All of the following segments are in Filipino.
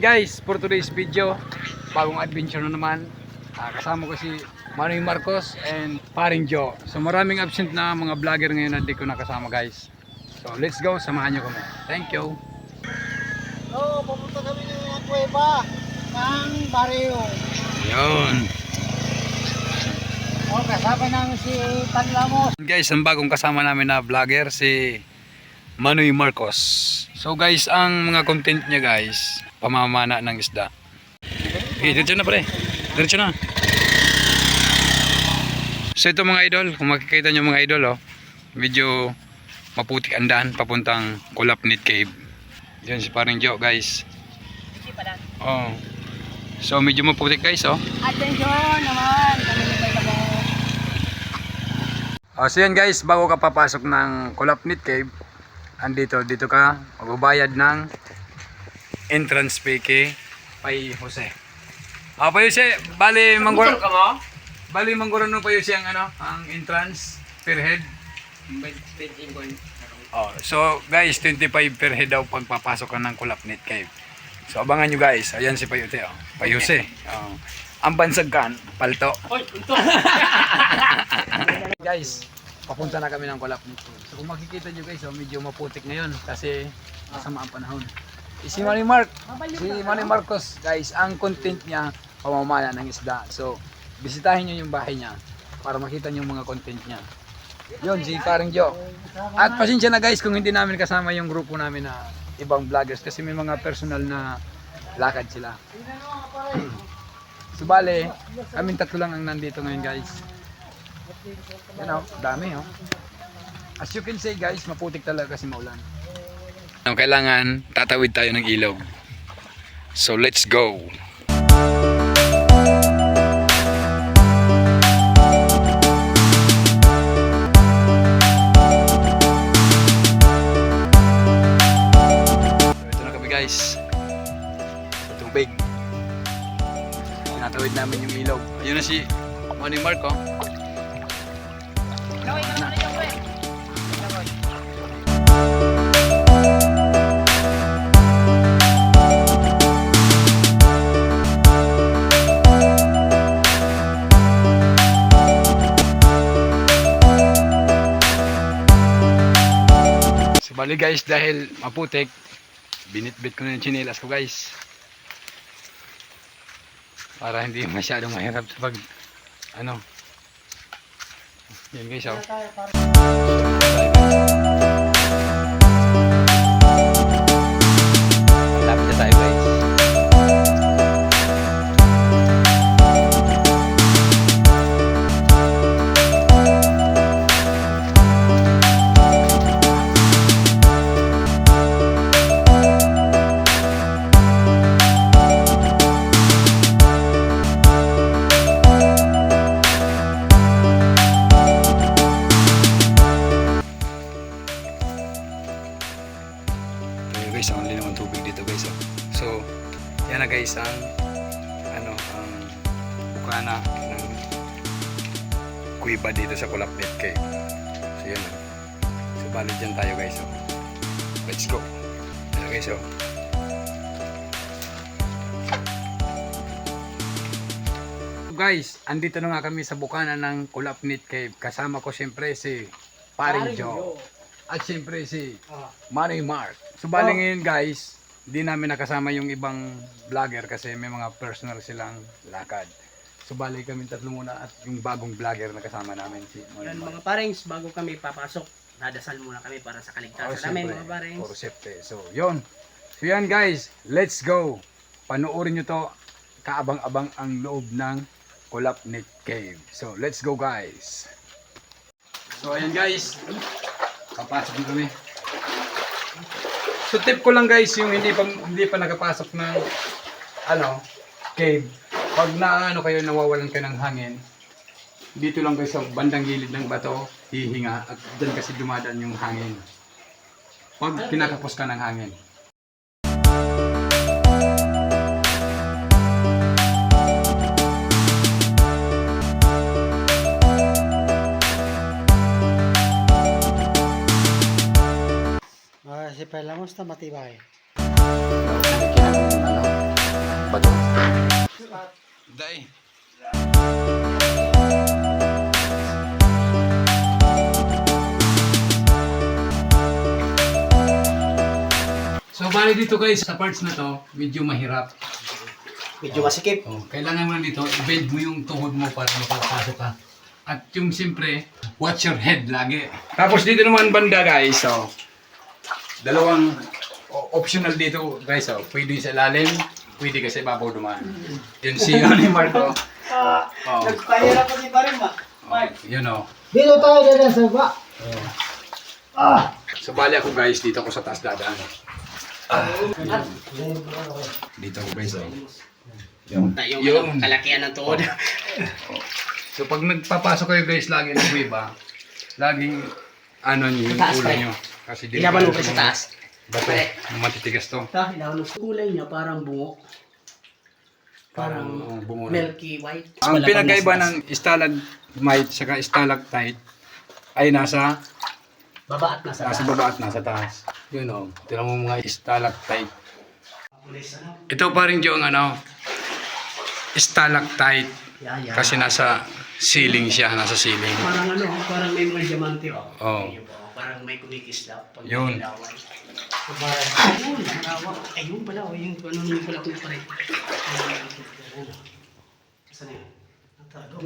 Guys, for today's video, bagong adventure na naman. Kasama ko si Manoy Marcos and Paring Joe. So maraming absent na mga vlogger ngayon na di ko nakasama, guys. So let's go, samahan nyo kami. Thank you. So, pumunta kami ng kuweba ng Barrio. Yun. O, kasama ng si Tanlamos. Guys, ang bagong kasama namin na vlogger, si Manoy Marcos. So guys, ang mga content niya, guys, pamamana ng isda. Okay, diretso na pre. Diretso na. So ito mga idol, kung makikita nyo mga idol, oh, medyo maputik ang daan papuntang Kulapnit Cave. Diyan si Paring Joe, guys. Oh. So medyo maputik, guys, oh. Attention naman, kami ni Kuya Tabo. Oh, so yan guys, bago ka papasok ng Kulapnit Cave, dito ka magbabayad ng entrance fee kay Jose. Pa Jose, bali manggura ka mo? Bali manggura no pa Jose ang entrance per head. Oh, so guys, 25 per head daw pagpapasok ka ng Kulapnit Cave. So abangan nyo guys. Ayan si Payote, oh. Payose. Oh. Ang bansagkan, palto. Guys, papunta na kami ng Kulapnit Cave. So kung makikita nyo guys, oh, medyo maputik ngayon kasi masama ang panahon. Si Manoy Marcos, guys, ang content niya pamamana ng isda. So bisitahin nyo yung bahay niya para makita nyo yung mga content niya. Yun, si Paring Joe. At pasensya na guys kung hindi namin kasama yung grupo namin na ibang vloggers kasi may mga personal na lakad sila. So bale, kaming tatlo lang ang nandito ngayon guys. Yan o, dami o. As you can say guys, maputik talaga kasi maulan. Kailangan tatawid tayo ng ilog. So let's go. Ito na kami guys. Sa tubig. Tinatawid namin yung ilog. Ayun na si Manoy Marco. Bali guys, dahil maputik, binitbit ko na yung tsinelas ko guys. Para hindi masyadong mahirap sa pag, yan guys, oh. Lapit na tayo guys. Guys, ang linaw ng tubig dito guys, oh. So yan na guys ang ang bukana ng kuweba dito sa Kulapnit Cave. So yan, oh. So balik dyan tayo guys, oh. Let's go. Yan guys, oh. So guys, andito na nga kami sa bukana ng Kulapnit Cave. Kasama ko siyempre si Paring Joe. At siyempre si Manoy Mark. So bali ngayon guys, hindi namin nakasama yung ibang vlogger kasi may mga personal silang lakad. So bali kami tatlo muna at yung bagong vlogger na kasama namin si Manoy Mark. Mga parings, bago kami papasok, nadasal muna kami para sa kaligtasan namin mga parings. For safety. So yun. So yan guys, let's go. Panoorin nyo to. Kaabang-abang ang loob ng Kulapnit Cave. So let's go guys. So ayan guys, papasok na kami. So tip ko lang guys, yung hindi pa nakapasok ng cave. Pag kayo nawawalan ka ng hangin, dito lang guys sa bandang gilid ng bato, hihinga at diyan kasi dumadaan yung hangin. Pag kinakapos ka ng hangin. Si Pelamos na matibay. ano, bato. Day. So bali dito guys, sa parts na to, medyo mahirap. Medyo masikip. Oh, kailangan mo dito, i-bend mo yung tuhod mo para makapasok ka. At yung siyempre, watch your head lagi. Tapos dito naman banda guys, so dalawang optional dito guys, so pwede sa ilalim, pwede ka sa ibabaw dumaan. Yun si ni Marco. Oh, Nagpahirap ko si Barima. you know. Dito tayo dyan sa baba. So bali ako guys, dito ako sa taas dadaan. Dito ako guys, oh. Yung Yun. kalakihan ng tuhod. So pag nagpapasok kayo guys, lagi ng iba, laging ano nyo yung Taas, ulo pre. nyo. Kasi di Ilaban mo pa sa taas. Bato, matitigas to. Ilaban mo. Kulay niya parang bungo. Parang bumura. milky white. Ang Malabang pinagkaiba na sa ng stalagmite saka stalactite ay nasa baba at nasa taas. baba at nasa taas. Yun o, tira mo mga stalactite. Ito pa rin yung ano, stalactite. Yeah. Kasi nasa ceiling siya, nasa ceiling. Parang ano, parang may mga diamante oh. Oo. Ayun po, parang may kumikislap pag Yun. nilaway. So, parang, ayun, narawa. Ayun pala, oh, yung ano nung pala kung paray. Saan yun? Natago.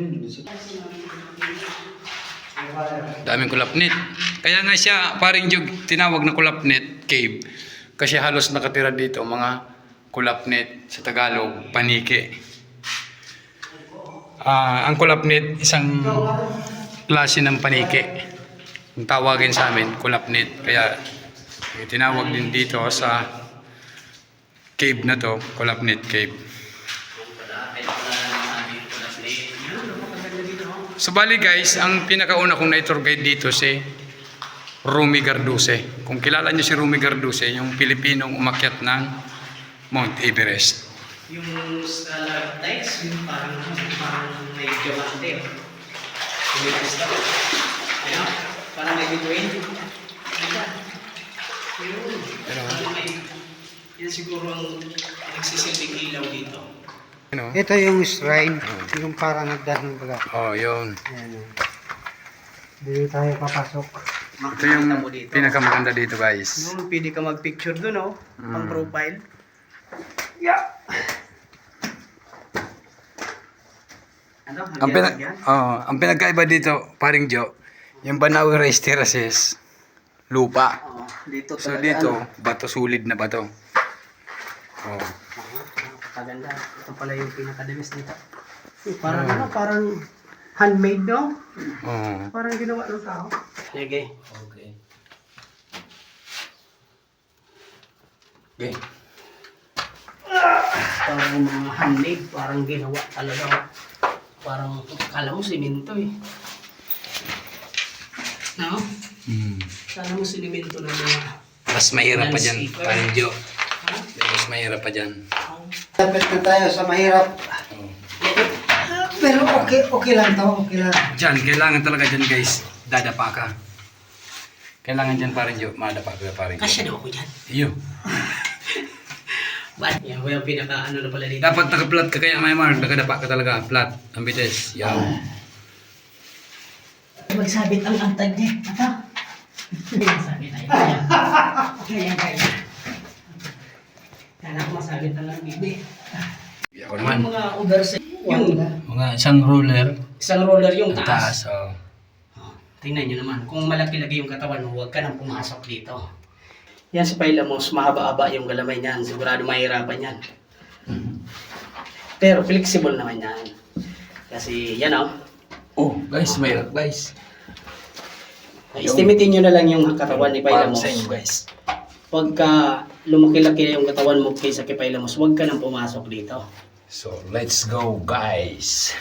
Daming kulapnit. Kaya nga siya, paring jug, tinawag na kulapnit cave. Kasi halos nakatira dito mga kulapnit sa Tagalog, paniki. Ang kulapnit, isang klase ng paniki. Ang tawagin sa amin, kulapnit. Kaya tinawag din dito sa cave na to, kulapnit cave. So bali guys, ang pinakauna kong na-tour guide dito si Rumi Garduse. Kung kilala niyo si Rumi Garduse, yung Pilipinong umakyat ng Mount Everest. Yung stalactites, yung parang may diamante oh. Kumikislap. Ayun, parang may bituin. Ayun. Parang may, yan siguro ang nagsisilbing ilaw dito. Ano? Ito yung shrine. Yung parang nagdahan baga. Oh, yun. Ayan. Dito tayo papasok. Ito yung pinakamaganda dito guys. Yung pwede ka mag-picture dun oh, pang profile. Ano? Ang pinagkaiba dito, paring Jo, yung Banawi Rice Terraces, lupa. Oh, dito So talaga, dito, ano, bato, solid na bato. Oh. napakaganda. Ito pala yung pinaka-demis nito. Parang ano, parang handmade no? Oh. Parang ginawa ng tao. Sige. Okay. Okay. Parang mga handmade, parang ginawa talaga. Parang, kala mo simento eh. No? Kala mo simento na mga... Mas mahirap pa dyan, landscaper. paring Jo. Ha? Mas mahirap pa dyan. Tapos na tayo sa mahirap. Oh. Pero okay lang to, okay lang. Dyan, kailangan talaga dyan guys, dadapa ka. Kailangan dyan paring Jo, madapa ka paring Jo. Kasya daw ako dyan. Iyo. Ba't? Yan, yung pinaka ano na pala dito. Dapat naka-flat ka kaya may mark, nakadapa ka talaga, flat, ang bites. Yan. Magsabit ang antag niya. Ata? Magsabit tayo. Kaya. Kala ko masabit na lang bibi. Ako naman. Yung mga oversize. Yung Mga isang roller, isang roller yung taas. taas. Oh. Oh, tingnan nyo naman. Kung malaki-laki yung katawan mo, huwag ka nang pumasok dito. Yan si Pailamos, mahaba-haba yung galamay niyan. Sigurado mahirapan yan. Pero flexible naman yan. Kasi yan oh. Oh, guys, mahirap guys. Estimatein nyo na lang yung katawan ni Pailamos. Para sa inyo guys. Pagka lumaki-laki yung katawan mo kaysa kay Pailamos, huwag ka nang pumasok dito. So, let's go guys.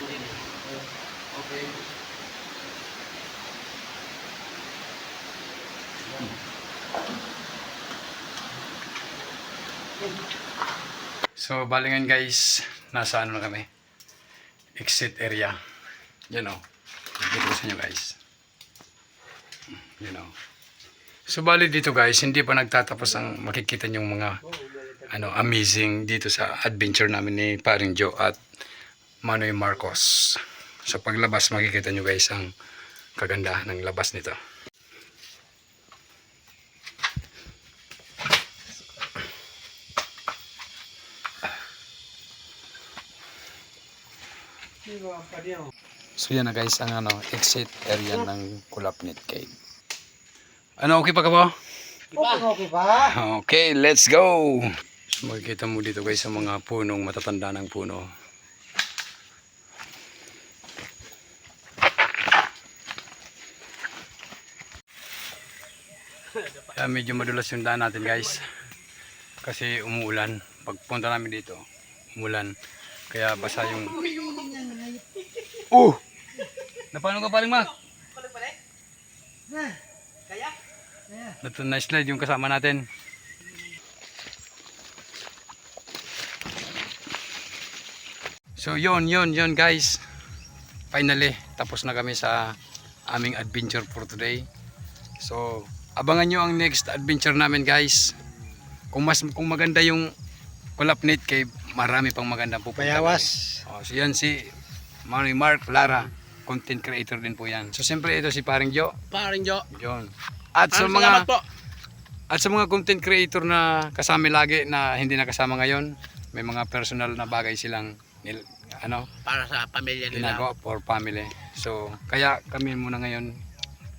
So, balingan guys, nasa ano na kami? Exit area. You know. Dito ko sa inyo guys. You know. So, bali dito guys, hindi pa nagtatapos ang makikita niyong mga amazing dito sa adventure namin ni Paring Joe at Manoy Marcos. Sa paglabas makikita nyo guys ang kagandahan ng labas nito. So yan na guys ang exit area ng Kulapnit Cave. Okay pa ka ba? Okay pa. Okay, let's go! So, makikita mo dito guys sa mga punong matatanda ng puno. Kaya medyo madulas yung daan natin guys. Kasi umuulan. Pagpunta namin dito, umulan. Kaya basa yung... Napano ka paling Mac? Kaya? Na-slide yung kasama natin. So yun guys. Finally, tapos na kami sa aming adventure for today. So abangan nyo ang next adventure namin guys. Kung maganda yung Kulapnit Cave, marami pang magandang pupunta. Payawas. So yan si Manoy Mark Lara, content creator din po yan. So siyempre ito si Paring Joe. Paring Jo. Yun. At sa Salamat po. mga content creator na kasama lagi na hindi nakasama ngayon, may mga personal na bagay silang Para sa pamilya nila. ginagawa for family. So kaya kami muna ngayon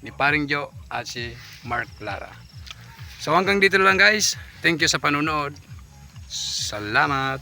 ni Paring Joe at si Mark Lara. So hanggang dito lang guys. Thank you sa panonood. Salamat.